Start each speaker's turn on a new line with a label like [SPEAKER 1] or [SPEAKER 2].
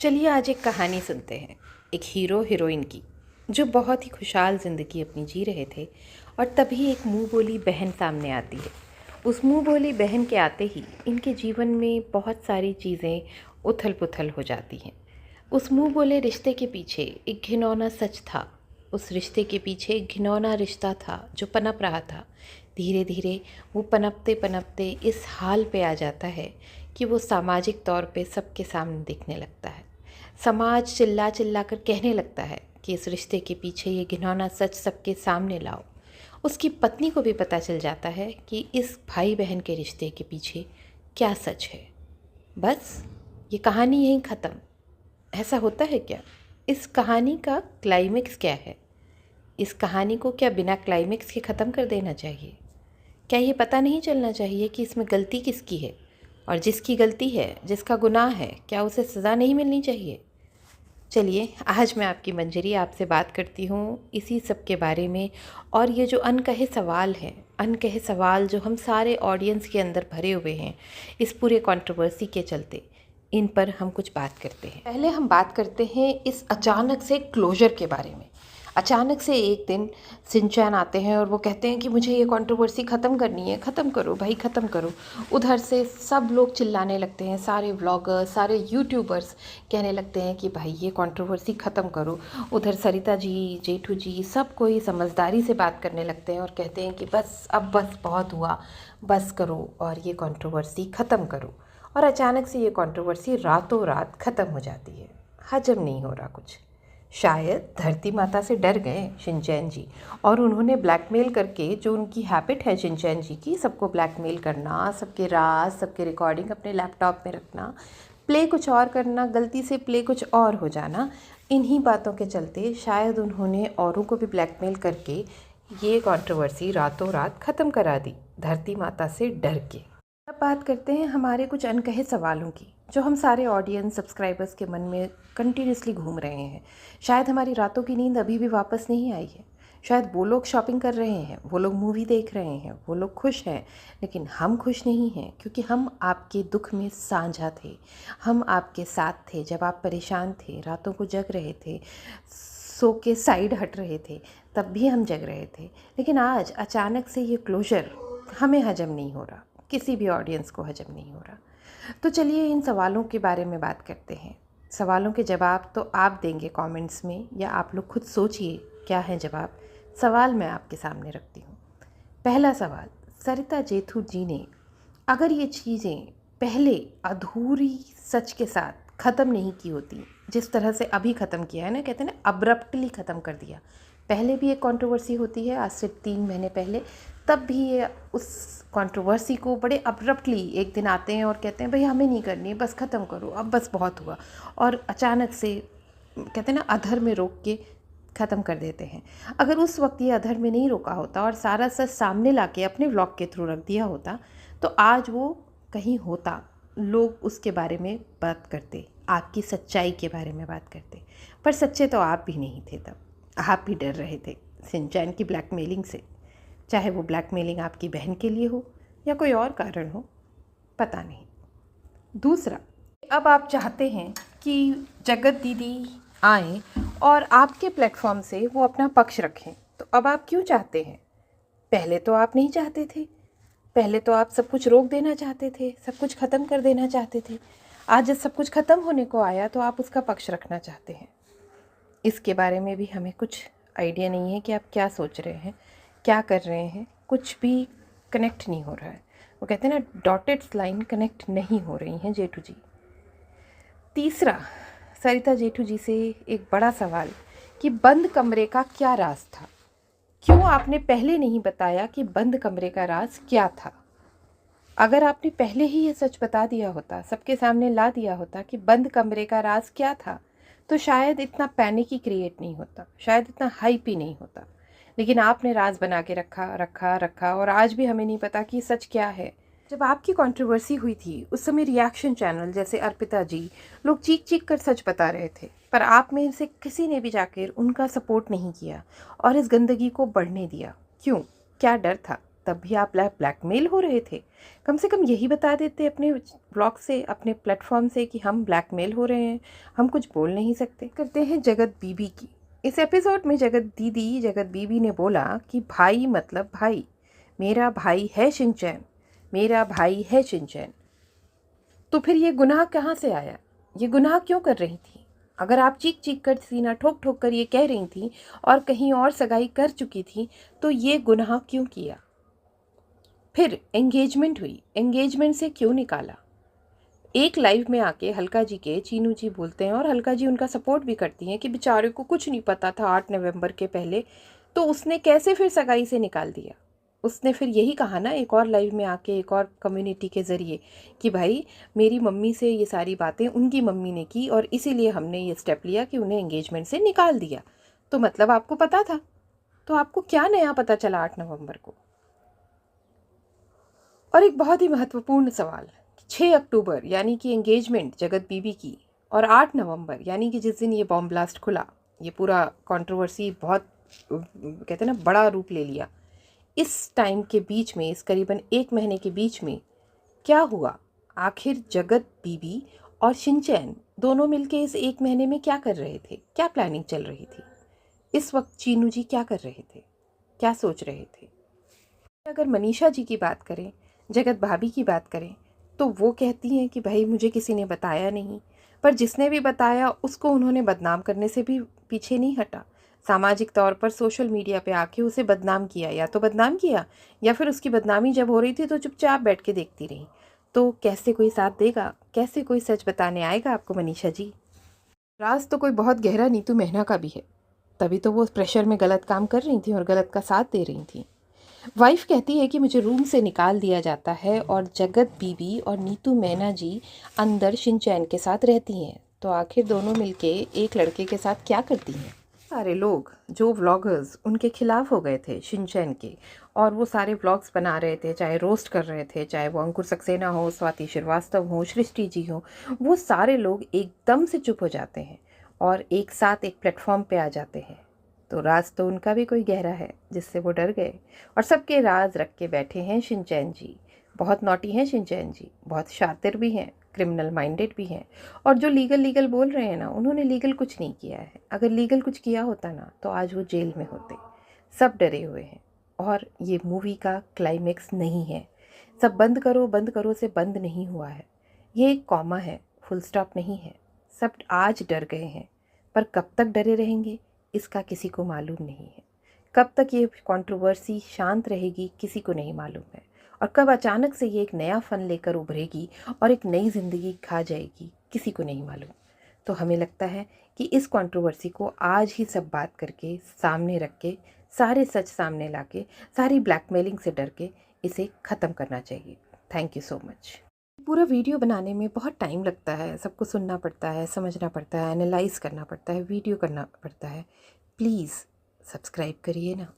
[SPEAKER 1] चलिए आज एक कहानी सुनते हैं एक हीरो हीरोइन की जो बहुत ही खुशहाल ज़िंदगी अपनी जी रहे थे। और तभी एक मुंह बोली बहन सामने आती है। उस मुंह बोली बहन के आते ही इनके जीवन में बहुत सारी चीज़ें उथल पुथल हो जाती हैं। उस मुंह बोले रिश्ते के पीछे एक घिनौना सच था। उस रिश्ते के पीछे एक घिनौना रिश्ता था जो पनप रहा था। धीरे धीरे वो पनपते पनपते इस हाल पे आ जाता है कि वो सामाजिक तौर पे सबके सामने दिखने लगता है। समाज चिल्ला चिल्ला कर कहने लगता है कि इस रिश्ते के पीछे ये घिनौना सच सबके सामने लाओ। उसकी पत्नी को भी पता चल जाता है कि इस भाई बहन के रिश्ते के पीछे क्या सच है। बस ये कहानी यहीं ख़त्म। ऐसा होता है क्या? इस कहानी का क्लाइमेक्स क्या है? इस कहानी को क्या बिना क्लाइमेक्स के ख़त्म कर देना चाहिए? क्या ये पता नहीं चलना चाहिए कि इसमें गलती किसकी है? और जिसकी गलती है, जिसका गुनाह है, क्या उसे सज़ा नहीं मिलनी चाहिए? चलिए आज मैं आपकी मंजरी आपसे बात करती हूँ इसी सब के बारे में। और ये जो अनकहे सवाल हैं, अनकहे सवाल जो हम सारे ऑडियंस के अंदर भरे हुए हैं इस पूरे कंट्रोवर्सी के चलते, इन पर हम कुछ बात करते हैं। पहले हम बात करते हैं इस अचानक से क्लोजर के बारे में। अचानक से एक दिन शिनचैन आते हैं और वो कहते हैं कि मुझे ये कंट्रोवर्सी ख़त्म करनी है, ख़त्म करो भाई, ख़त्म करो। उधर से सब लोग चिल्लाने लगते हैं, सारे व्लॉगर्स, सारे यूट्यूबर्स कहने लगते हैं कि भाई ये कंट्रोवर्सी ख़त्म करो। उधर सरिता जी, जेठू जी, सब कोई समझदारी से बात करने लगते हैं और कहते हैं कि बस अब बस बहुत हुआ, बस करो और ये कंट्रोवर्सी ख़त्म करो। और अचानक से ये कंट्रोवर्सी रातों रात ख़त्म हो जाती है। हजम नहीं हो रहा कुछ। शायद धरती माता से डर गए शिनचैन जी, और उन्होंने ब्लैकमेल करके, जो उनकी हैबिट है शिनचैन जी की, सबको ब्लैकमेल करना, सबके राज, सबके रिकॉर्डिंग अपने लैपटॉप में रखना, प्ले कुछ और करना, गलती से प्ले कुछ और हो जाना, इन्हीं बातों के चलते शायद उन्होंने औरों को भी ब्लैकमेल करके ये कंट्रोवर्सी रातों रात ख़त्म करा दी, धरती माता से डर के। अब बात करते हैं हमारे कुछ अनकहे सवालों की जो हम सारे ऑडियंस सब्सक्राइबर्स के मन में कंटिन्यूसली घूम रहे हैं। शायद हमारी रातों की नींद अभी भी वापस नहीं आई है। शायद वो लोग शॉपिंग कर रहे हैं, वो लोग मूवी देख रहे हैं, वो लोग खुश हैं, लेकिन हम खुश नहीं हैं क्योंकि हम आपके दुख में साझा थे। हम आपके साथ थे जब आप परेशान थे, रातों को जग रहे थे, सो के साइड हट रहे थे, तब भी हम जग रहे थे। लेकिन आज अचानक से ये क्लोजर हमें हजम नहीं हो रहा, किसी भी ऑडियंस को हजम नहीं हो रहा। तो चलिए इन सवालों के बारे में बात करते हैं। सवालों के जवाब तो आप देंगे कमेंट्स में, या आप लोग खुद सोचिए क्या है जवाब। सवाल मैं आपके सामने रखती हूँ। पहला सवाल, सरिता जेठू जी ने अगर ये चीज़ें पहले अधूरी सच के साथ ख़त्म नहीं की होती, जिस तरह से अभी ख़त्म किया है ना, कहते हैं ना अब्रप्टली ख़त्म कर दिया। पहले भी एक कंट्रोवर्सी होती है आज से 3 महीने पहले, तब भी ये उस कंट्रोवर्सी को बड़े अब्रप्टली एक दिन आते हैं और कहते हैं भाई हमें नहीं करनी है, बस ख़त्म करो, अब बस बहुत हुआ। और अचानक से कहते हैं ना अधर में रोक के ख़त्म कर देते हैं। अगर उस वक्त ये अधर में नहीं रोका होता और सारा सच सामने लाके अपने व्लॉग के थ्रू रख दिया होता, तो आज वो कहीं होता, लोग उसके बारे में बात करते, आपकी सच्चाई के बारे में बात करते। पर सच्चे तो आप भी नहीं थे तब, आप भी डर रहे थे शिनचैन की ब्लैकमेलिंग से। चाहे वो ब्लैकमेलिंग आपकी बहन के लिए हो या कोई और कारण हो, पता नहीं। दूसरा, अब आप चाहते हैं कि जगत दीदी आएँ और आपके प्लेटफॉर्म से वो अपना पक्ष रखें, तो अब आप क्यों चाहते हैं? पहले तो आप नहीं चाहते थे, पहले तो आप सब कुछ रोक देना चाहते थे, सब कुछ ख़त्म कर देना चाहते थे। आज जब सब कुछ ख़त्म होने को आया तो आप उसका पक्ष रखना चाहते हैं। इसके बारे में भी हमें कुछ आइडिया नहीं है कि आप क्या सोच रहे हैं, क्या कर रहे हैं, कुछ भी कनेक्ट नहीं हो रहा है। वो कहते हैं ना डॉटेड लाइन कनेक्ट नहीं हो रही हैं जेठू जी। तीसरा, सरिता जेठू जी से एक बड़ा सवाल कि बंद कमरे का क्या राज था? क्यों आपने पहले नहीं बताया कि बंद कमरे का राज क्या था? अगर आपने पहले ही ये सच बता दिया होता, सबके सामने ला दिया होता कि बंद कमरे का राज क्या था, तो शायद इतना पैनिक ही क्रिएट नहीं होता, शायद इतना हाइप ही नहीं होता। लेकिन आपने राज बना के रखा रखा रखा, और आज भी हमें नहीं पता कि सच क्या है। जब आपकी कंट्रोवर्सी हुई थी उस समय रिएक्शन चैनल जैसे अर्पिता जी, लोग चीख चीख कर सच बता रहे थे, पर आप में से किसी ने भी जाकर उनका सपोर्ट नहीं किया और इस गंदगी को बढ़ने दिया। क्यों? क्या डर था? तब भी आप ब्लैकमेल हो रहे थे। कम से कम यही बता देते अपने ब्लॉग से, अपने प्लेटफॉर्म से कि हम ब्लैकमेल हो रहे हैं, हम कुछ बोल नहीं सकते। करते हैं जगत बीबी की। इस एपिसोड में जगत बीबी ने बोला कि भाई मतलब भाई, मेरा भाई है शिनचैन, मेरा भाई है शिनचैन। तो फिर ये गुनाह कहाँ से आया? ये गुनाह क्यों कर रही थी? अगर आप चीख चीख कर, सीना ठोक ठोक कर ये कह रही थी और कहीं और सगाई कर चुकी थी, तो ये गुनाह क्यों किया? फिर एंगेजमेंट हुई, एंगेजमेंट से क्यों निकाला? एक लाइव में आके हल्का जी के चीनू जी बोलते हैं और हल्का जी उनका सपोर्ट भी करती हैं कि बेचारे को कुछ नहीं पता था 8 नवंबर के पहले, तो उसने कैसे फिर सगाई से निकाल दिया? उसने फिर यही कहा ना एक और लाइव में आके, एक और कम्युनिटी के ज़रिए, कि भाई मेरी मम्मी से ये सारी बातें उनकी मम्मी ने की और इसीलिए हमने ये स्टेप लिया कि उन्हें एंगेजमेंट से निकाल दिया। तो मतलब आपको पता था, तो आपको क्या नया पता चला 8 नवंबर को? और एक बहुत ही महत्वपूर्ण सवाल, 6 अक्टूबर यानी कि एंगेजमेंट जगत बीबी की, और 8 नवंबर यानी कि जिस दिन ये बॉम्ब ब्लास्ट खुला, ये पूरा कंट्रोवर्सी बहुत कहते हैं ना बड़ा रूप ले लिया, इस टाइम के बीच में, इस करीबन 1 महीने के बीच में क्या हुआ? आखिर जगत बीबी और शिनचैन दोनों मिलके इस 1 महीने में क्या कर रहे थे? क्या प्लानिंग चल रही थी? इस वक्त चीनू जी क्या कर रहे थे? क्या सोच रहे थे? अगर मनीषा जी की बात करें, जगत भाभी की बात करें, तो वो कहती हैं कि भाई मुझे किसी ने बताया नहीं, पर जिसने भी बताया उसको उन्होंने बदनाम करने से भी पीछे नहीं हटा। सामाजिक तौर पर सोशल मीडिया पे आके उसे बदनाम किया, या तो बदनाम किया या फिर उसकी बदनामी जब हो रही थी तो चुपचाप बैठ के देखती रही। तो कैसे कोई साथ देगा? कैसे कोई सच बताने आएगा आपको मनीषा जी? राज तो कोई बहुत गहरा नीतू मेहना का भी है, तभी तो वो प्रेशर में गलत काम कर रही थी और गलत का साथ दे रही थी। वाइफ कहती है कि मुझे रूम से निकाल दिया जाता है और जगत बीबी और नीतू मैना जी अंदर शिनचैन के साथ रहती हैं, तो आखिर दोनों मिलके एक लड़के के साथ क्या करती हैं? सारे लोग जो व्लॉगर्स उनके खिलाफ हो गए थे शिनचैन के, और वो सारे व्लॉग्स बना रहे थे, चाहे रोस्ट कर रहे थे, चाहे वो अंकुर सक्सेना हो, स्वाति श्रीवास्तव हो, सृष्टि जी हो, वो सारे लोग एकदम से चुप हो जाते हैं और एक साथ एक प्लेटफॉर्म पे आ जाते हैं। तो राज तो उनका भी कोई गहरा है जिससे वो डर गए, और सबके राज रख के बैठे हैं शिनचैन जी। बहुत नॉटी हैं शिनचैन जी, बहुत शातिर भी हैं, क्रिमिनल माइंडेड भी हैं, और जो लीगल बोल रहे हैं ना, उन्होंने लीगल कुछ नहीं किया है। अगर लीगल कुछ किया होता ना तो आज वो जेल में होते। सब डरे हुए हैं, और ये मूवी का क्लाइमेक्स नहीं है। सब बंद करो से बंद नहीं हुआ है, ये एक कॉमा है, फुल स्टॉप नहीं है। सब आज डर गए हैं, पर कब तक डरे रहेंगे इसका किसी को मालूम नहीं है। कब तक ये कंट्रोवर्सी शांत रहेगी किसी को नहीं मालूम है, और कब अचानक से ये एक नया फन लेकर उभरेगी और एक नई ज़िंदगी खा जाएगी किसी को नहीं मालूम। तो हमें लगता है कि इस कंट्रोवर्सी को आज ही सब बात करके, सामने रख के, सारे सच सामने ला के, सारी ब्लैकमेलिंग से डर के इसे ख़त्म करना चाहिए। Thank you so much. पूरा वीडियो बनाने में बहुत टाइम लगता है, सबको सुनना पड़ता है, समझना पड़ता है, एनालाइज करना पड़ता है, वीडियो करना पड़ता है। प्लीज़ सब्सक्राइब करिए ना।